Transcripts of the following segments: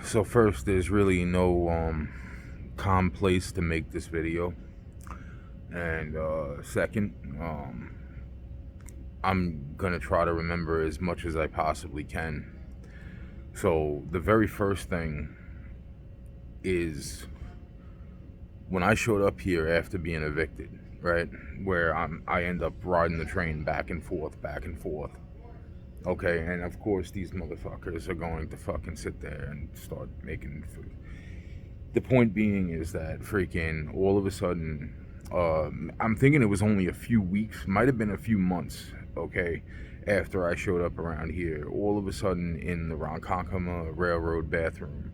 So first, there's really no calm place to make this video, and second, I'm gonna try to remember as much as I possibly can. So the very first thing is when I showed up here after being evicted, right? Where I end up riding the train back and forth, back and forth. Okay, and of course these motherfuckers are going to fucking sit there and start making food. The point being is that freaking all of a sudden, I'm thinking it was only a few weeks, might have been a few months, okay, after I showed up around here. All of a sudden, in the Ronkonkoma Railroad bathroom,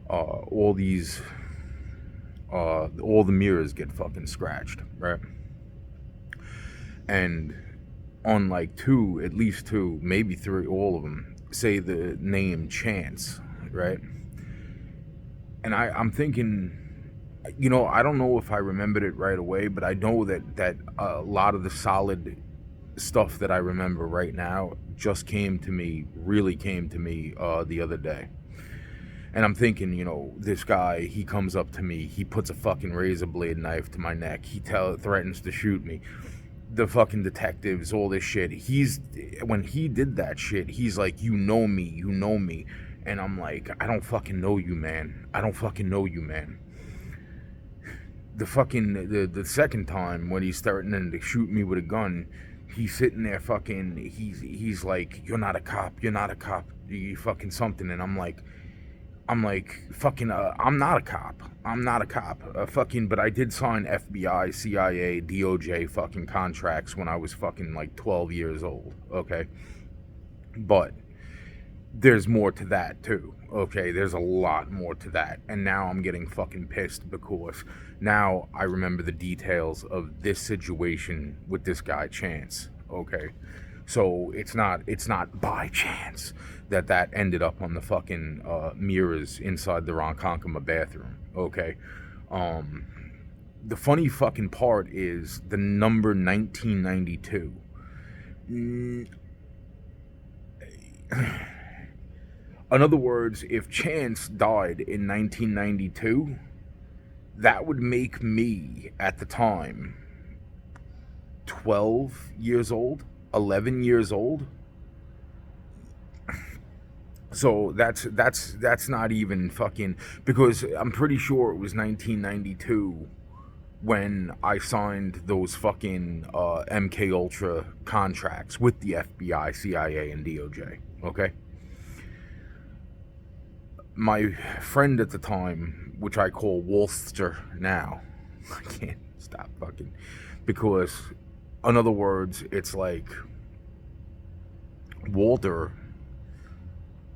all these, all the mirrors get fucking scratched, right? And on like two, at least two, maybe three, all of them say the name Chance, right? And I'm thinking, I don't know if I remembered it right away, but I know that a lot of the solid stuff that I remember right now just really came to me the other day. And I'm thinking, this guy, he comes up to me, he puts a fucking razor blade knife to my neck, threatens to shoot me. The fucking detectives, all this shit. When he did that shit, he's like, you know me. And I'm like, I don't fucking know you, man. I don't fucking know you, man. The second time when he's starting to shoot me with a gun, he's sitting there fucking, he's like, you're not a cop, you fucking something. And I'm like, fucking, I'm not a cop. Fucking, but I did sign FBI, CIA, DOJ fucking contracts when I was fucking like 12 years old, okay? But there's more to that too, okay? There's a lot more to that. And now I'm getting fucking pissed because now I remember the details of this situation with this guy Chance, okay? So it's not by chance that ended up on the fucking mirrors inside the Ronkonkoma bathroom. Okay, the funny fucking part is the number 1992. In other words, if Chance died in 1992, that would make me at the time 12 years old. 11 years old. So that's not even fucking, because I'm pretty sure it was 1992 when I signed those fucking MK Ultra contracts with the FBI, CIA, and DOJ. Okay. My friend at the time, which I call Wolfster now, I can't stop fucking, because in other words, it's like Walter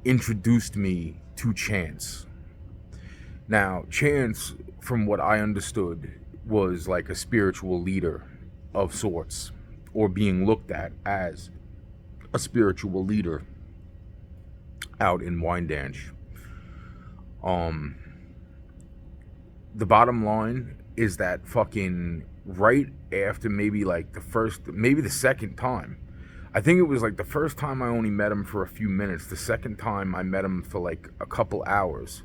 introduced me to Chance. Now, Chance, from what I understood, was like a spiritual leader of sorts, or being looked at as a spiritual leader out in Wyndanch. The bottom line is that fucking right after maybe the second time, I think it was like the first time I only met him for a few minutes. The second time I met him for like a couple hours.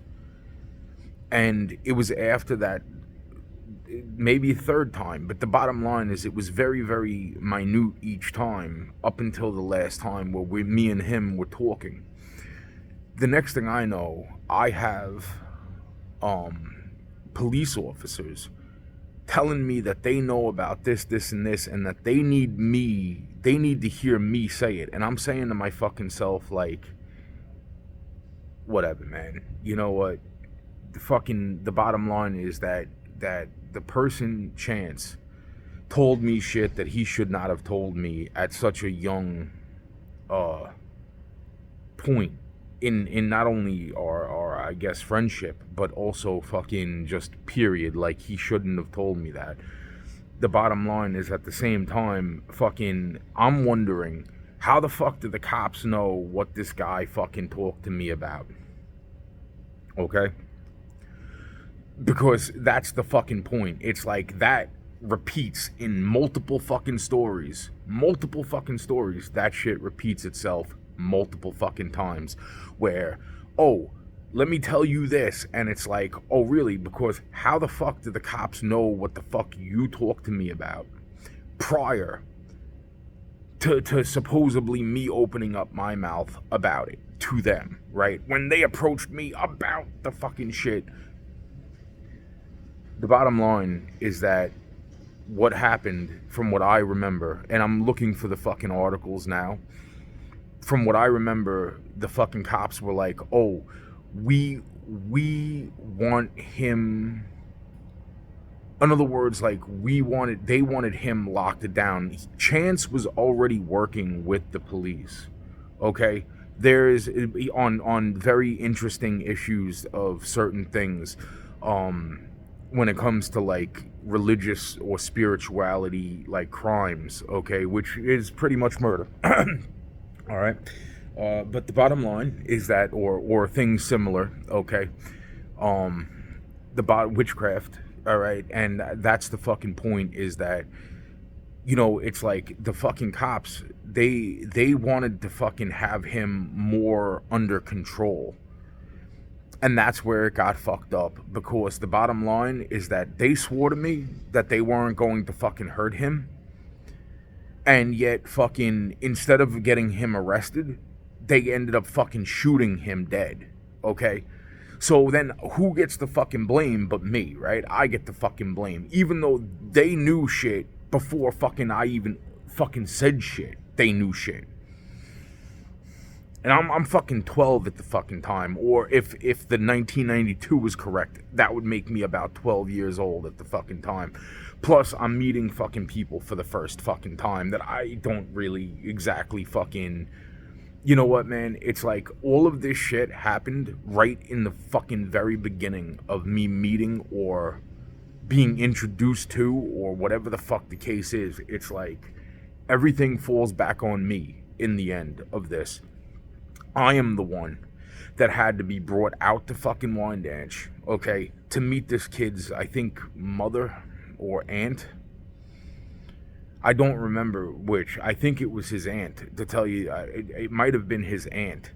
And it was after that, maybe a third time. But the bottom line is it was very, very minute each time up until the last time where me and him were talking. The next thing I know, I have police officers telling me that they know about this, and this, and that they need to hear me say it. And I'm saying to my fucking self, like, whatever, man. You know what? The bottom line is that the person, Chance, told me shit that he should not have told me at such a young point in not only our I guess friendship, but also fucking just period. Like, he shouldn't have told me that. The bottom line is, at the same time, fucking, I'm wondering, how the fuck do the cops know what this guy fucking talked to me about? Okay? Because that's the fucking point. It's like that repeats in multiple fucking stories. That shit repeats itself multiple fucking times. Where, oh, let me tell you this. And it's like, oh, really? Because how the fuck do the cops know what the fuck you talked to me about prior to supposedly me opening up my mouth about it to them, right? When they approached me about the fucking shit. The bottom line is that what happened, from what I remember, and I'm looking for the fucking articles now, from what I remember, the fucking cops were like, oh, we want him. In other words, like, they wanted him locked down. Chance was already working with the police, okay? There is, on very interesting issues of certain things, when it comes to, like, religious or spirituality, like, crimes, okay, which is pretty much murder. All right? But the bottom line is that, or things similar, okay? Witchcraft, all right? And that's the fucking point, is that, you know, it's like the fucking cops, they wanted to fucking have him more under control. And that's where it got fucked up, because the bottom line is that they swore to me that they weren't going to fucking hurt him. And yet fucking, instead of getting him arrested, they ended up fucking shooting him dead, okay? So then who gets the fucking blame but me, right? I get the fucking blame. Even though they knew shit before fucking I even fucking said shit. They knew shit. And I'm fucking 12 at the fucking time. Or if the 1992 was correct, that would make me about 12 years old at the fucking time. Plus, I'm meeting fucking people for the first fucking time that I don't really exactly fucking... You know what, man? It's like all of this shit happened right in the fucking very beginning of me meeting or being introduced to, or whatever the fuck the case is. It's like everything falls back on me in the end of this. I am the one that had to be brought out to fucking Wyndanch, okay, to meet this kid's, I think, mother or aunt. I don't remember which. I think it was his aunt, to tell you. It might have been his aunt.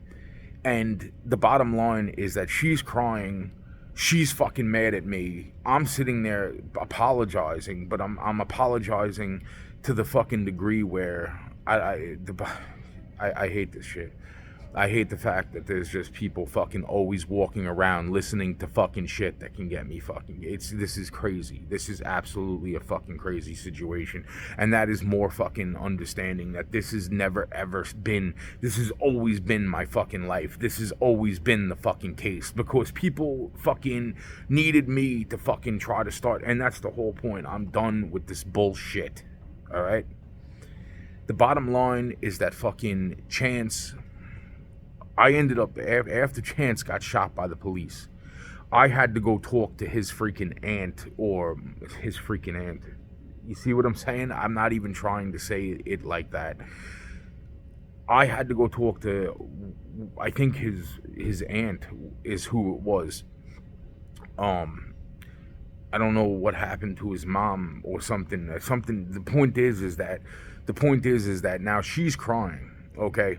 And the bottom line is that she's crying. She's fucking mad at me. I'm sitting there apologizing, but I'm apologizing to the fucking degree where I hate this shit. I hate the fact that there's just people fucking always walking around listening to fucking shit that can get me fucking... This is crazy. This is absolutely a fucking crazy situation. And that is more fucking understanding that this has never ever been... This has always been my fucking life. This has always been the fucking case. Because people fucking needed me to fucking try to start... And that's the whole point. I'm done with this bullshit. Alright? The bottom line is that fucking Chance... I ended up, after Chance got shot by the police, I had to go talk to his freaking aunt, or his freaking aunt. You see what I'm saying? I'm not even trying to say it like that. I had to go talk to, I think his aunt is who it was. I don't know what happened to his mom or something. The point is that now she's crying, okay?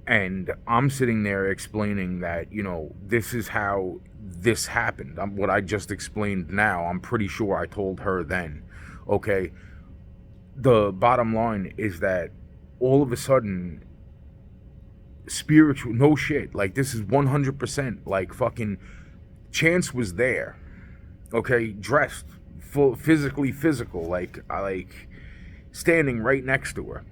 And I'm sitting there explaining that, you know, this is how this happened. What I just explained now, I'm pretty sure I told her then, okay? The bottom line is that all of a sudden, spiritual, no shit, like this is 100%, like fucking Chance was there, okay? Dressed, physically physical, like standing right next to her.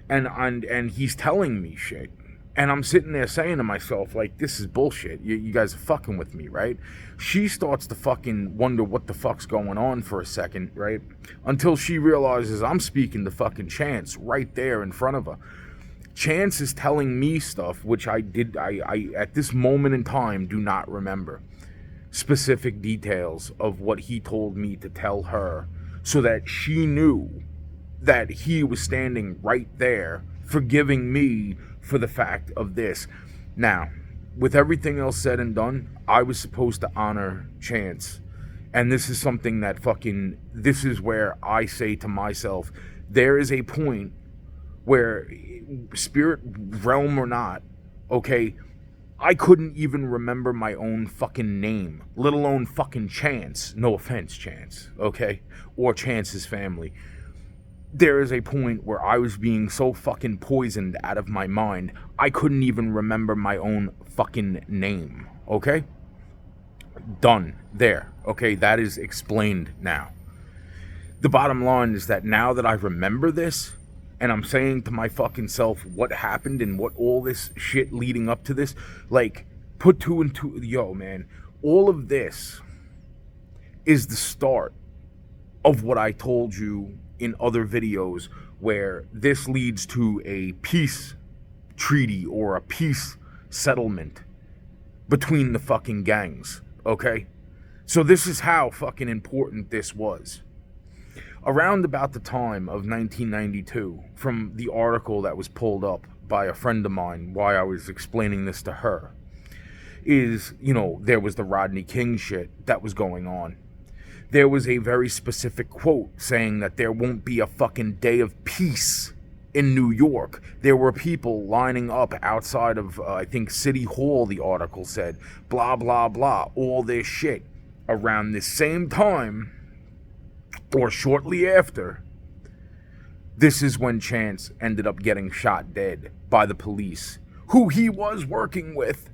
And he's telling me shit. And I'm sitting there saying to myself, like, this is bullshit. You guys are fucking with me, right? She starts to fucking wonder what the fuck's going on for a second, right? Until she realizes I'm speaking to fucking Chance right there in front of her. Chance is telling me stuff, which I at this moment in time do not remember. Specific details of what he told me to tell her, so that she knew that he was standing right there forgiving me for the fact of this. Now, with everything else said and done, I was supposed to honor Chance. And this is something that this is where I say to myself, there is a point where, spirit realm or not, okay, I couldn't even remember my own fucking name, let alone fucking Chance. No offense, Chance, okay? Or Chance's family. There is a point where I was being so fucking poisoned out of my mind, I couldn't even remember my own fucking name, okay? Done. There. Okay, that is explained now. The bottom line is that now that I remember this, and I'm saying to my fucking self what happened and what all this shit leading up to this, like, put two and two, yo, man, all of this is the start of what I told you in other videos, where this leads to a peace treaty or a peace settlement between the fucking gangs, okay? So this is how fucking important this was. Around about the time of 1992, from the article that was pulled up by a friend of mine while I was explaining this to her, is, you know, there was the Rodney King shit that was going on. There was a very specific quote saying that there won't be a fucking day of peace in New York. There were people lining up outside of, I think, City Hall, the article said, blah, blah, blah, all this shit. Around the same time, or shortly after, this is when Chance ended up getting shot dead by the police, who he was working with.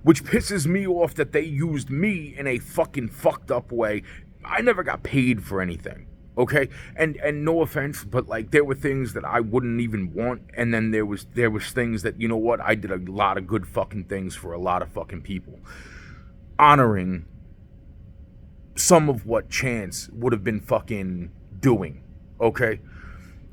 Which pisses me off that they used me in a fucking fucked up way. I never got paid for anything, okay? And no offense, but like there were things that I wouldn't even want, and then there was things that, you know what, I did a lot of good fucking things for a lot of fucking people. Honoring some of what Chance would have been fucking doing, okay?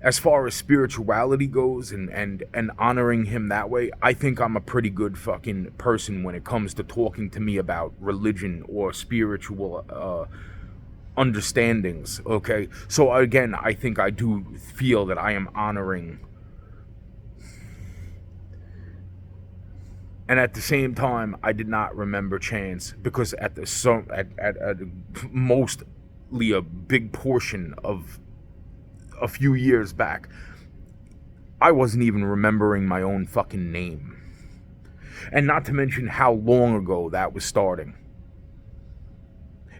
As far as spirituality goes and honoring him that way, I think I'm a pretty good fucking person when it comes to talking to me about religion or spiritual understandings, okay? So again, I think I do feel that I am honoring. And at the same time, I did not remember Chance because at mostly a big portion of a few years back, I wasn't even remembering my own fucking name. And not to mention how long ago that was starting.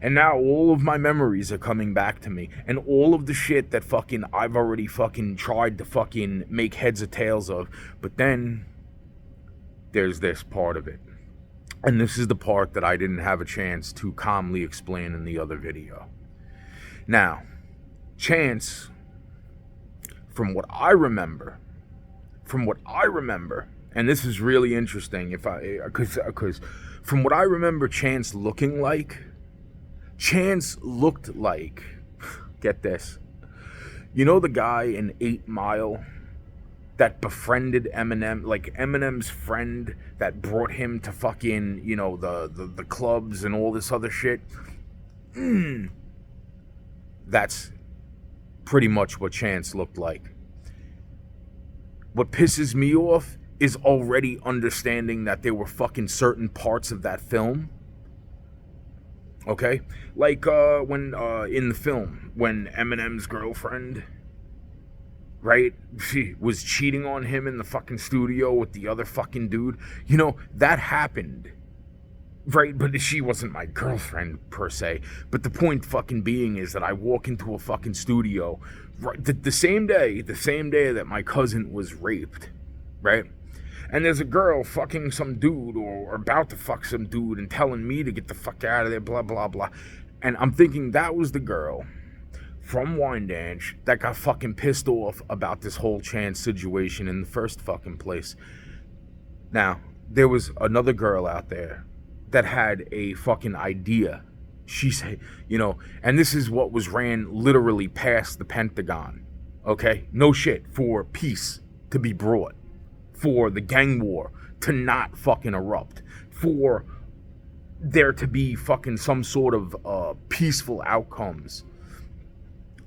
And now all of my memories are coming back to me. And all of the shit that fucking I've already fucking tried to fucking make heads or tails of. But then there's this part of it. And this is the part that I didn't have a chance to calmly explain in the other video. Now, Chance, from what I remember, and this is really interesting, because from what I remember Chance looked like, get this, you know the guy in 8 Mile that befriended Eminem, like Eminem's friend that brought him to fucking, you know, the clubs and all this other shit? That's pretty much what Chance looked like. What pisses me off is already understanding that there were fucking certain parts of that film, okay? Like when in the film, when Eminem's girlfriend, right, she was cheating on him in the fucking studio with the other fucking dude. You know, that happened, right? But she wasn't my girlfriend per se. But the point fucking being is that I walk into a fucking studio, right, the same day that my cousin was raped, right? And there's a girl fucking some dude or about to fuck some dude and telling me to get the fuck out of there, blah, blah, blah. And I'm thinking that was the girl from Wyndanch that got fucking pissed off about this whole Chance situation in the first fucking place. Now, there was another girl out there that had a fucking idea. She said, you know, and this is what was ran literally past the Pentagon, okay? No shit, for peace to be brought, for the gang war to not fucking erupt, for there to be fucking some sort of peaceful outcomes.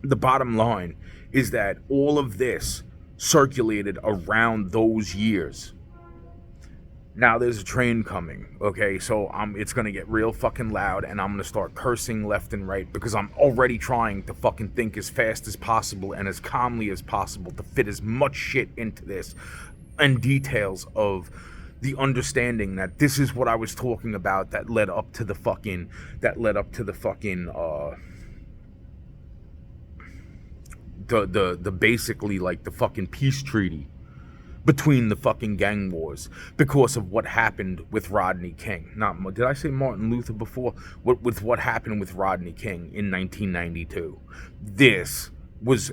The bottom line is that all of this circulated around those years. Now there's a train coming, okay? So it's gonna get real fucking loud and I'm gonna start cursing left and right because I'm already trying to fucking think as fast as possible and as calmly as possible to fit as much shit into this and details of the understanding that this is what I was talking about that led up to the fucking the basically like the fucking peace treaty between the fucking gang wars because of what happened with Rodney King. Did I say Martin Luther before? With what happened with Rodney King in 1992. This was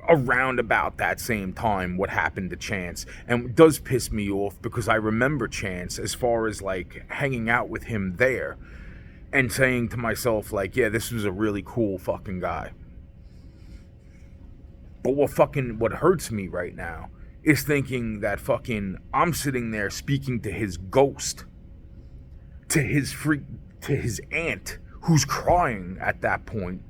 around about that same time what happened to Chance, and it does piss me off because I remember Chance as far as like hanging out with him there and saying to myself like, yeah, this was a really cool fucking guy. But what hurts me right now is thinking that fucking I'm sitting there speaking to his ghost, to his aunt who's crying at that point,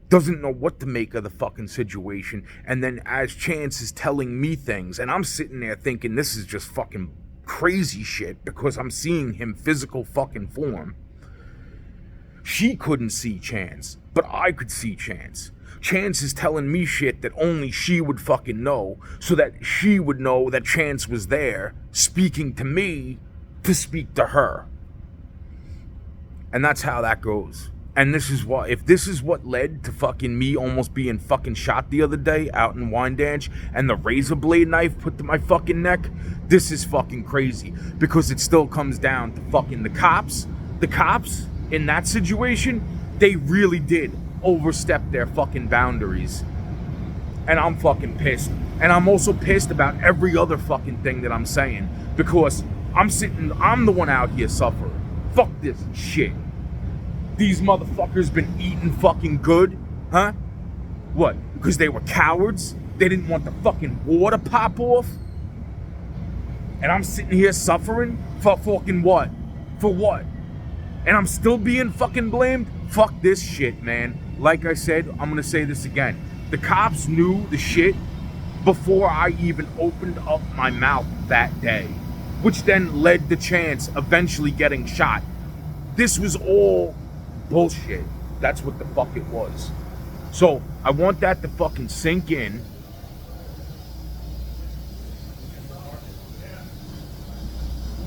doesn't know what to make of the fucking situation, and then as Chance is telling me things, and I'm sitting there thinking this is just fucking crazy shit because I'm seeing him physical fucking form. She couldn't see Chance, but I could see Chance. Chance is telling me shit that only she would fucking know, so that she would know that Chance was there, speaking to me to speak to her. And that's how that goes. And this is what, if this is what led to fucking me almost being fucking shot the other day out in Wyndanch and the razor blade knife put to my fucking neck, this is fucking crazy. Because it still comes down to fucking the cops. The cops in that situation, they really did overstep their fucking boundaries. And I'm fucking pissed. And I'm also pissed about every other fucking thing that I'm saying. Because I'm the one out here suffering. Fuck this shit. These motherfuckers been eating fucking good, huh? What? Because they were cowards? They didn't want the fucking war to pop off? And I'm sitting here suffering? For fucking what? For what? And I'm still being fucking blamed? Fuck this shit, man. Like I said, I'm gonna say this again. The cops knew the shit before I even opened up my mouth that day, which then led to Chance eventually getting shot. This was all bullshit. That's what the fuck it was. So I want that to fucking sink in.